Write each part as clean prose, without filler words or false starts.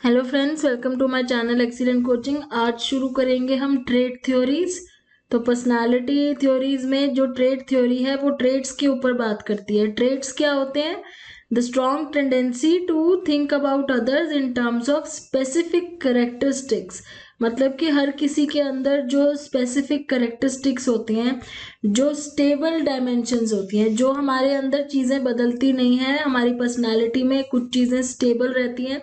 Hello friends, welcome to my channel excellent coaching. आज शुरू करेंगे हम ट्रेट थ्योरीज। तो पर्सनालिटी थ्योरीज में जो ट्रेट थ्योरी है वो ट्रेट्स के ऊपर बात करती है। ट्रेट्स क्या होते हैं? The strong tendency to think about others in terms of specific characteristics. मतलब कि हर किसी के अंदर जो स्पेसिफिक करेक्टरिस्टिक्स होती हैं, जो स्टेबल डायमेंशंस होती हैं, जो हमारे अंदर चीज़ें बदलती नहीं हैं, हमारी पर्सनालिटी में कुछ चीज़ें स्टेबल रहती हैं,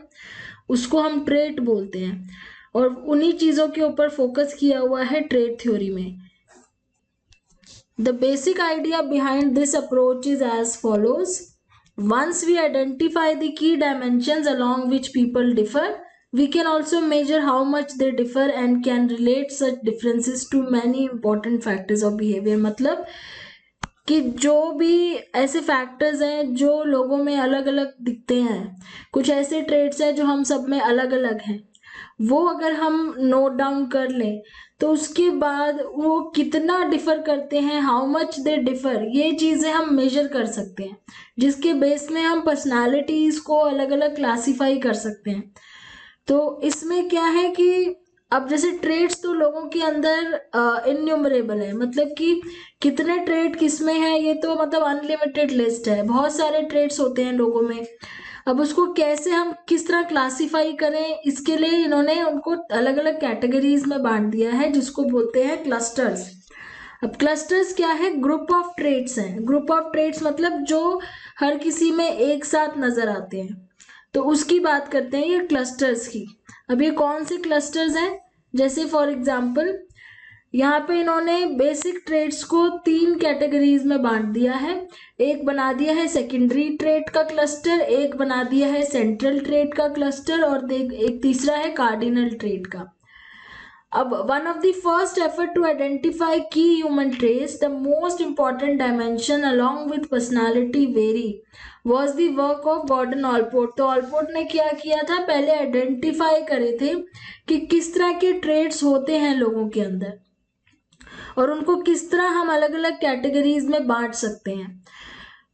उसको हम ट्रेट बोलते हैं। और उन्हीं चीजों के ऊपर फोकस किया हुआ है ट्रेट थ्योरी में। The basic idea behind this approach is as follows. Once we identify the key dimensions along which people differ, we can also measure how much they differ and can relate such differences to many important factors of behavior। मतलब कि जो भी ऐसे factors हैं जो लोगों में अलग अलग दिखते हैं, कुछ ऐसे ट्रेड्स हैं जो हम सब में अलग अलग हैं, वो अगर हम नोट डाउन कर लें तो उसके बाद वो कितना डिफर करते हैं, हाउ मच दे डिफर, ये चीजें हम मेजर कर सकते हैं, जिसके बेस में हम पर्सनालिटीज को अलग अलग क्लासिफाई कर सकते हैं। तो इसमें क्या है कि अब जैसे ट्रेड्स तो लोगों के अंदर इन्यूमरेबल है, मतलब कि कितने ट्रेड किसमें है ये तो मतलब अनलिमिटेड लिस्ट है, बहुत सारे ट्रेड्स होते हैं लोगों में। अब उसको कैसे हम किस तरह क्लासिफाई करें, इसके लिए इन्होंने उनको अलग अलग कैटेगरीज में बांट दिया है, जिसको बोलते हैं क्लस्टर्स। अब क्लस्टर्स क्या है? ग्रुप ऑफ ट्रेड्स हैं। ग्रुप ऑफ ट्रेड्स मतलब जो हर किसी में एक साथ नजर आते हैं, तो उसकी बात करते हैं ये क्लस्टर्स की। अब ये कौन से क्लस्टर्स हैं? जैसे फॉर एग्जांपल यहाँ पे इन्होंने बेसिक ट्रेड्स को तीन कैटेगरीज में बांट दिया है। एक बना दिया है सेकेंडरी ट्रेड का क्लस्टर, एक बना दिया है सेंट्रल ट्रेड का क्लस्टर, और एक तीसरा है कार्डिनल ट्रेड का। अब one of the first effort to identify key human traits, the most important dimension along with personality vary, was the work of Gordon Allport। तो ऑलपोर्ट ने क्या किया था? पहले आइडेंटिफाई करे थे कि किस तरह के ट्रेड्स होते हैं लोगों के अंदर, और उनको किस तरह हम अलग अलग कैटेगरीज में बांट सकते हैं।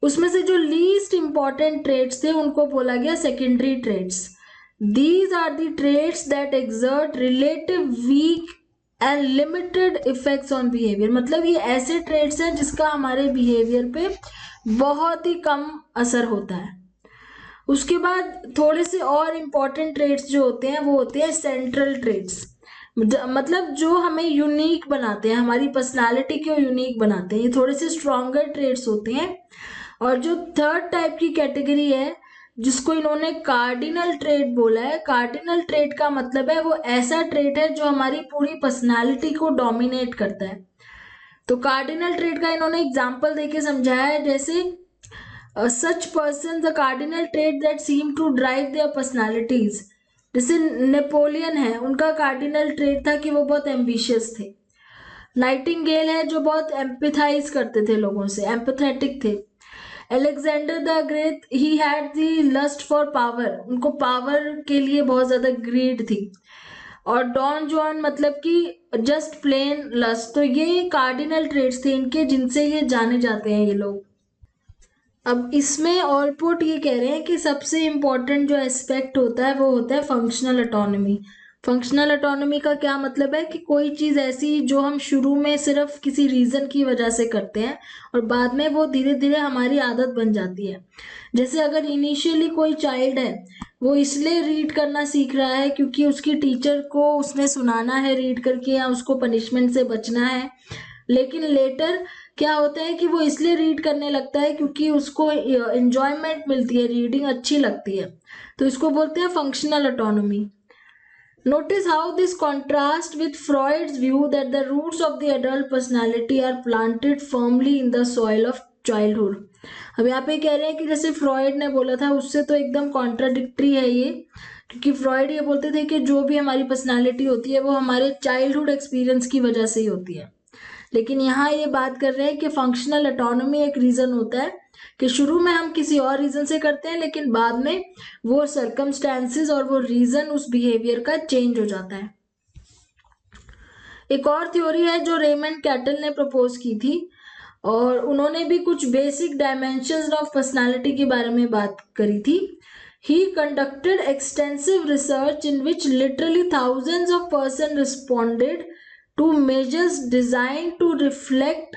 उसमें से जो लीस्ट इंपॉर्टेंट ट्रेड्स थे उनको बोला गया secondary traits. These are the traits that exert relative weak and limited effects on behaviour. मतलब ये ऐसे ट्रेड्स हैं जिसका हमारे बिहेवियर पे बहुत ही कम असर होता है। उसके बाद थोड़े से और इम्पॉर्टेंट ट्रेड्स जो होते हैं वो होते हैं सेंट्रल ट्रेड्स। मतलब जो हमें यूनिक बनाते हैं, हमारी पर्सनालिटी को यूनिक बनाते हैं, ये थोड़े से स्ट्रॉन्गर ट्रेड्स होते हैं। और जो थर्ड टाइप की कैटेगरी है जिसको इन्होंने कार्डिनल ट्रेड बोला है, कार्डिनल ट्रेड का मतलब है वो ऐसा ट्रेड है जो हमारी पूरी पर्सनालिटी को डोमिनेट करता है। तो कार्डिनल ट्रेड का इन्होंने एग्जाम्पल देके समझाया है, जैसे such person the cardinal trait that seem to drive their personalities. जैसे नेपोलियन है, उनका कार्डिनल ट्रेड था कि वो बहुत एम्बिशियस थे। नाइटिंगेल है जो बहुत एम्पथाइज करते थे लोगों से, एम्पथेटिक थे। Alexander the great, he had the lust for power, उनको पावर के लिए बहुत ज्यादा ग्रीड थी। और डॉन जॉन मतलब कि जस्ट प्लेन लस्ट। तो ये कार्डिनल ट्रेड्स थे इनके, जिनसे ये जाने जाते हैं ये लोग। अब इसमें ऑलपोर्ट ये कह रहे हैं कि सबसे इम्पोर्टेंट जो एस्पेक्ट होता है वो होता है फंक्शनल ऑटोनॉमी। फंक्शनल ऑटोनॉमी का क्या मतलब है कि कोई चीज़ ऐसी जो हम शुरू में सिर्फ किसी रीज़न की वजह से करते हैं और बाद में वो धीरे धीरे हमारी आदत बन जाती है। जैसे अगर इनिशियली कोई चाइल्ड है, वो इसलिए रीड करना सीख रहा है क्योंकि उसकी टीचर को उसने सुनाना है रीड करके, या उसको पनिशमेंट से बचना है। लेकिन लेटर क्या होता है कि वो इसलिए रीड करने लगता है क्योंकि उसको एंजॉयमेंट मिलती है, रीडिंग अच्छी लगती है। तो इसको बोलते हैं functional autonomy. Notice how this contrasts with Freud's view that the roots of the adult personality are planted firmly in the soil of childhood। अब यहाँ पे कह रहे हैं कि जैसे फ्रॉइड ने बोला था उससे तो एकदम कॉन्ट्राडिक्टरी है ये, क्योंकि फ्रॉइड ये बोलते थे कि जो भी हमारी पर्सनालिटी होती है वो हमारे चाइल्डहुड एक्सपीरियंस की वजह से ही होती है। लेकिन यहाँ ये बात कर रहे हैं कि फंक्शनल ऑटोनॉमी एक रीजन होता है कि शुरू में हम किसी और रीजन से करते हैं, लेकिन बाद में वो सर्कमस्टेंसेस और वो रीजन उस बिहेवियर का चेंज हो जाता है। एक और थ्योरी है जो रेमंड कैटल ने प्रपोज की थी, और उन्होंने भी कुछ बेसिक डायमेंशंस ऑफ पर्सनालिटी के बारे में बात करी थी। He conducted extensive research in which literally thousands of persons responded to measures designed to reflect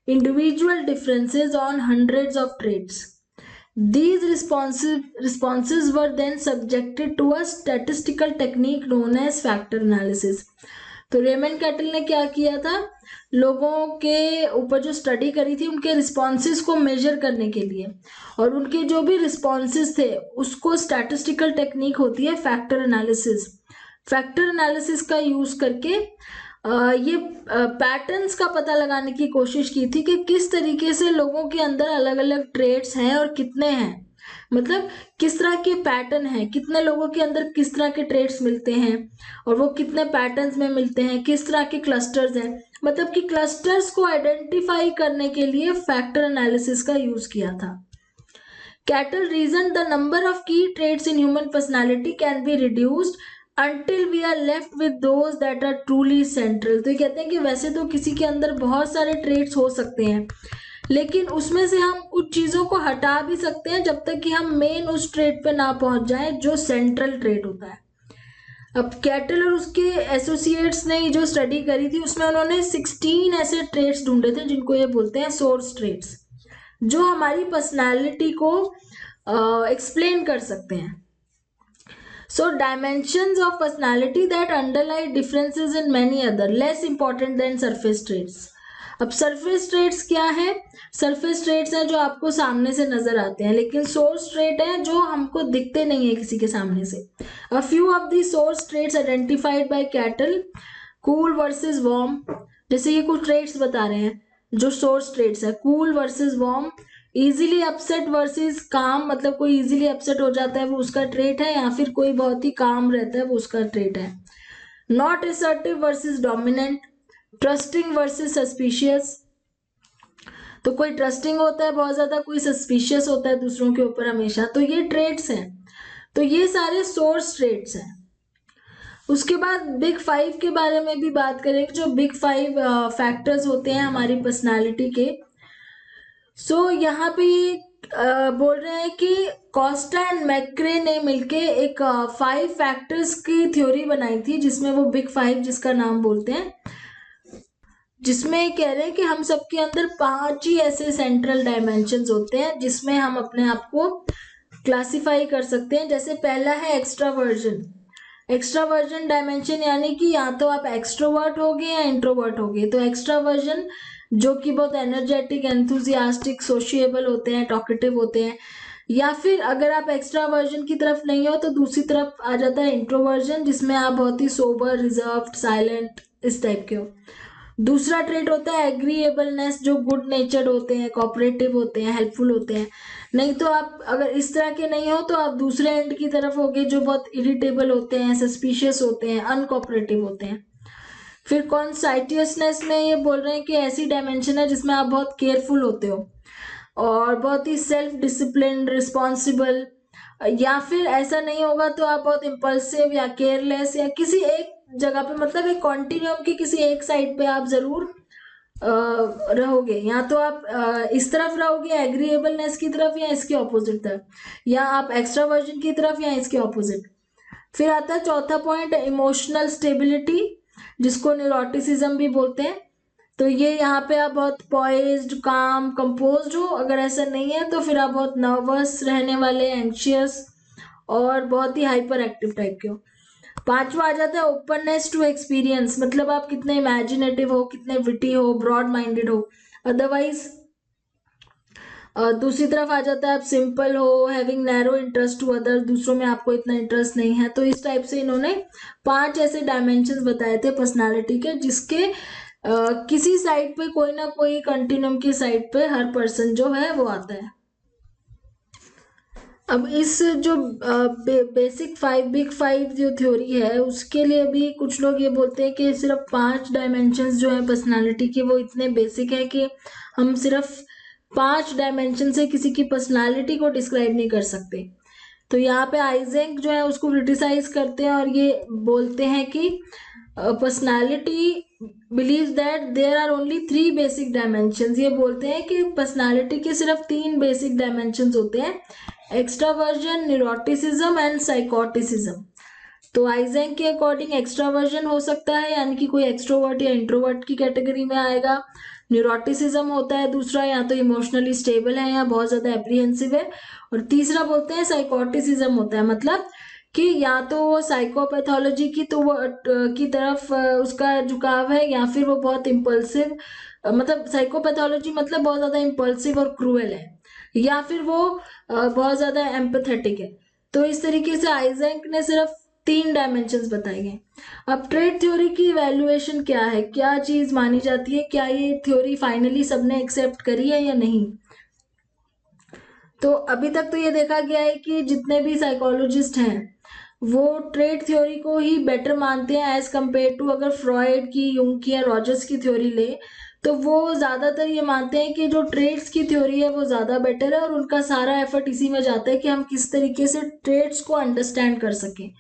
individual differences on hundreds of traits. These responses were then subjected to a statistical technique known as factor analysis. तो Raymond cattle ने क्या किया था, लोगों के ऊपर जो study करी थी उनके रिस्पॉन्सेज को मेजर करने के लिए, और उनके जो भी रिस्पॉन्सेज थे उसको स्टैटिस्टिकल टेक्निक होती है फैक्टर एनालिसिस, फैक्टर एनालिसिस का यूज करके ये पैटर्न्स का पता लगाने की कोशिश की थी कि किस तरीके से लोगों के अंदर अलग अलग ट्रेड्स हैं और कितने हैं, मतलब किस तरह के पैटर्न है, कितने लोगों के अंदर किस तरह के ट्रेड्स मिलते हैं और वो कितने पैटर्न्स में मिलते हैं, किस तरह के क्लस्टर्स हैं, मतलब कि क्लस्टर्स को आइडेंटिफाई करने के लिए फैक्टर एनालिसिस का यूज किया था. Cattell reason the number of key traits in human personality can be reduced until we are left with those that are truly central. तो ये कहते हैं कि वैसे तो किसी के अंदर बहुत सारे ट्रेड्स हो सकते हैं, लेकिन उसमें से हम कुछ चीज़ों को हटा भी सकते हैं जब तक कि हम मेन उस ट्रेड पे ना पहुंच जाए जो सेंट्रल ट्रेड होता है. अब कैटल और उसके एसोसिएट्स ने जो स्टडी करी थी उसमें उन्होंने 16 ऐसे ट्रेड्स ढूंढे थे जिनको ये बोलते हैं सोर्स ट्रेड्स, जो हमारी पर्सनैलिटी को एक्सप्लेन कर सकते हैं. So dimensions of personality that underlie differences in many other less important than surface traits. अब surface traits क्या है? surface traits हैं जो आपको सामने से नजर आते हैं, लेकिन source trait है जो हमको दिखते नहीं है किसी के सामने से. A few of the source traits identified by Cattell, cool versus warm, जैसे ये कुछ traits बता रहे हैं जो source traits है, cool versus warm, easily upset versus काम, मतलब कोई इजीली अपसेट हो जाता है वो उसका ट्रेट है, या फिर कोई बहुत ही काम रहता है वो उसका ट्रेट है. Not assertive versus dominant, trusting versus suspicious, तो कोई ट्रस्टिंग होता है बहुत ज्यादा, कोई सस्पिशियस होता है दूसरों के ऊपर हमेशा. तो ये ट्रेट्स हैं, तो ये सारे सोर्स ट्रेट्स हैं. उसके बाद बिग 5 के बारे में भी बात करेंगे, जो बिग 5 फैक्टर्स होते हैं हमारी पर्सनालिटी के. सो यहाँ पे बोल रहे हैं कि कॉस्टा एंड मैक्रे ने मिलके एक 5 फैक्टर्स की थ्योरी बनाई थी, जिसमें वो बिग 5 जिसका नाम बोलते हैं, जिसमें कह रहे हैं कि हम सबके अंदर 5 ही ऐसे सेंट्रल डायमेंशंस होते हैं जिसमें हम अपने आप को क्लासिफाई कर सकते हैं. जैसे पहला है एक्स्ट्रावर्जन. एक्स्ट्रावर्जन डायमेंशन यानी कि या तो आप एक्सट्रोवर्ट होगे या इंट्रोवर्ट होगे. तो एक्स्ट्रावर्जन जो कि बहुत एनर्जेटिक, एंथुजियास्टिक, सोशिएबल होते हैं, टॉकेटिव होते हैं. या फिर अगर आप एक्स्ट्रावर्जन की तरफ नहीं हो तो दूसरी तरफ आ जाता है इंट्रोवर्जन, जिसमें आप बहुत ही सोबर, रिजर्व्ड, साइलेंट, इस टाइप के हो. दूसरा ट्रेट होता है एग्रीएबलनेस, जो गुड नेचर्ड होते हैं, कोऑपरेटिव होते हैं, हेल्पफुल होते हैं. नहीं तो आप अगर इस तरह के नहीं हो तो आप दूसरे एंड की तरफ होगे, जो बहुत इरिटेबल होते हैं, सस्पिशियस होते हैं, अनकोऑपरेटिव होते हैं. फिर कॉन्साइटियसनेस में ये बोल रहे हैं कि ऐसी डायमेंशन है जिसमें आप बहुत केयरफुल होते हो और बहुत ही सेल्फ डिसिप्लिन, रिस्पॉन्सिबल. या फिर ऐसा नहीं होगा तो आप बहुत इम्पल्सिव या केयरलेस, या किसी एक जगह पे, मतलब एक कॉन्टिन्यूम की किसी एक साइड पे आप जरूर रहोगे. या तो आप इस तरफ रहोगे एग्रीएबलनेस की तरफ, या इसके ऑपोजिट तरफ, या आप एक्स्ट्रावर्जन की तरफ या इसके ऑपोजिट. फिर आता है चौथा पॉइंट, इमोशनल स्टेबिलिटी, जिसको न्यूरोटिसिज्म भी बोलते हैं. तो ये यहाँ पे आप बहुत पॉइज्ड, काम, कंपोज्ड हो. अगर ऐसा नहीं है तो फिर आप बहुत नर्वस रहने वाले, एंग्शियस और बहुत ही हाइपर एक्टिव टाइप के हो. पांचवा आ जाता है ओपननेस टू एक्सपीरियंस, मतलब आप कितने इमेजिनेटिव हो, कितने विटी हो, ब्रॉड माइंडेड हो. अदरवाइज दूसरी तरफ आ जाता है आप सिंपल हो, having narrow interest to other, दूसरों में आपको इतना इंटरेस्ट नहीं है. तो इस टाइप से इन्होंने 5 ऐसे डायमेंशंस बताए थे पर्सनालिटी के, जिसके किसी साइड पे, कोई ना कोई कंटिन्यूम की साइड पे हर पर्सन जो है वो आता है. अब इस जो बेसिक 5 बिग 5 जो थ्योरी है उसके लिए भी कुछ लोग ये बोलते हैं कि सिर्फ 5 डायमेंशंस जो है पर्सनालिटी के वो इतने बेसिक है कि हम सिर्फ 5 डायमेंशन से किसी की पर्सनालिटी को डिस्क्राइब नहीं कर सकते. तो यहाँ पे आइजेंक जो है उसको क्रिटिसाइज करते हैं और ये बोलते हैं कि personality believes that there are only 3 basic dimensions. ये बोलते हैं कि पर्सनालिटी के सिर्फ 3 बेसिक डायमेंशंस होते हैं, एक्स्ट्रावर्जन, न्यूरोटिसिज्म एंड साइकोटिसिज्म। तो आइजेंक के अकॉर्डिंग एक्स्ट्रावर्जन हो सकता है, यानी कि कोई एक्सट्रोवर्ट या इंट्रोवर्ट की कैटेगरी में आएगा। न्यूरोटिसिज्म होता है दूसरा, या तो इमोशनली स्टेबल है या बहुत ज्यादा एप्रीहेंसिव है। और तीसरा बोलते हैं साइकोटिसिज्म होता है, मतलब कि या तो वो साइकोपैथोलॉजी की तो वो की तरफ उसका झुकाव है, या फिर वो बहुत इम्पल्सिव, मतलब साइकोपैथोलॉजी मतलब बहुत ज्यादा इम्पल्सिव और क्रूएल है, या फिर वो बहुत ज्यादा एम्पथेटिक है। तो इस तरीके से आइजेंक ने सिर्फ 3 डायमेंशंस बताए गए। अब ट्रेड थ्योरी की इवैल्यूएशन क्या है, क्या चीज मानी जाती है, क्या ये थ्योरी फाइनली सबने एक्सेप्ट करी है या नहीं। तो अभी तक तो ये देखा गया है कि जितने भी साइकोलॉजिस्ट हैं वो ट्रेड थ्योरी को ही बेटर मानते हैं एज कंपेयर टू अगर फ्रॉइड की, यूंग की या रॉजर्स की थ्योरी ले, तो वो ज्यादातर ये मानते हैं कि जो ट्रेड्स की थ्योरी है वो ज्यादा बेटर है, और उनका सारा एफर्ट इसी में जाता है कि हम किस तरीके से ट्रेड्स को अंडरस्टैंड कर सकें।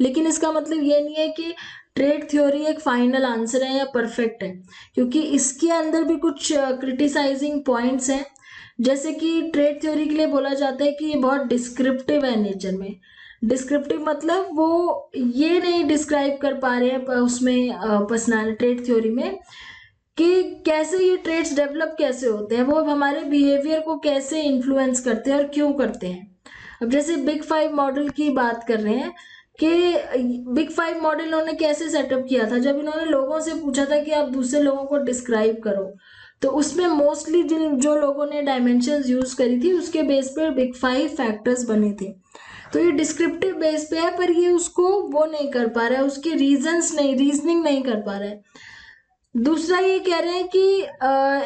लेकिन इसका मतलब ये नहीं है कि ट्रेड थ्योरी एक फाइनल आंसर है या परफेक्ट है, क्योंकि इसके अंदर भी कुछ क्रिटिसाइजिंग पॉइंट्स हैं। जैसे कि ट्रेड थ्योरी के लिए बोला जाता है कि ये बहुत डिस्क्रिप्टिव है नेचर में। डिस्क्रिप्टिव मतलब वो ये नहीं डिस्क्राइब कर पा रहे हैं उसमें पर्सनल ट्रेड थ्योरी में कि कैसे ये ट्रेड्स डेवलप कैसे होते हैं, वो हमारे बिहेवियर को कैसे इन्फ्लुएंस करते हैं और क्यों करते हैं। अब जैसे बिग 5 मॉडल की बात कर रहे हैं कि बिग 5 मॉडल इन्होंने कैसे सेटअप किया था, जब इन्होंने लोगों से पूछा था कि आप दूसरे लोगों को डिस्क्राइब करो, तो उसमें मोस्टली जिन जो लोगों ने डायमेंशंस यूज करी थी उसके बेस पर बिग 5 फैक्टर्स बने थे। तो ये डिस्क्रिप्टिव बेस पे है, पर ये उसको वो नहीं कर पा रहा है, उसके रीजनिंग नहीं कर पा रहा है। दूसरा ये कह रहे हैं कि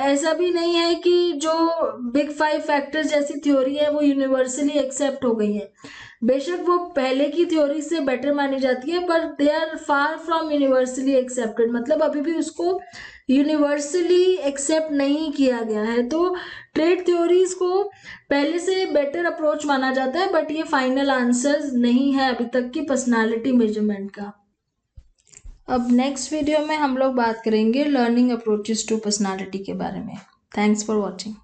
ऐसा भी नहीं है कि जो बिग 5 फैक्टर्स जैसी थ्योरी है वो यूनिवर्सली एक्सेप्ट हो गई है। बेशक वो पहले की थ्योरी से बेटर मानी जाती है, पर they are far from universally accepted, मतलब अभी भी उसको यूनिवर्सली एक्सेप्ट नहीं किया गया है। तो ट्रेड थ्योरीज को पहले से बेटर अप्रोच माना जाता है, बट ये फाइनल आंसर्स नहीं है अभी तक की पर्सनालिटी मेजरमेंट का। अब नेक्स्ट वीडियो में हम लोग बात करेंगे लर्निंग अप्रोचेस टू पर्सनालिटी के बारे में। Thanks for watching.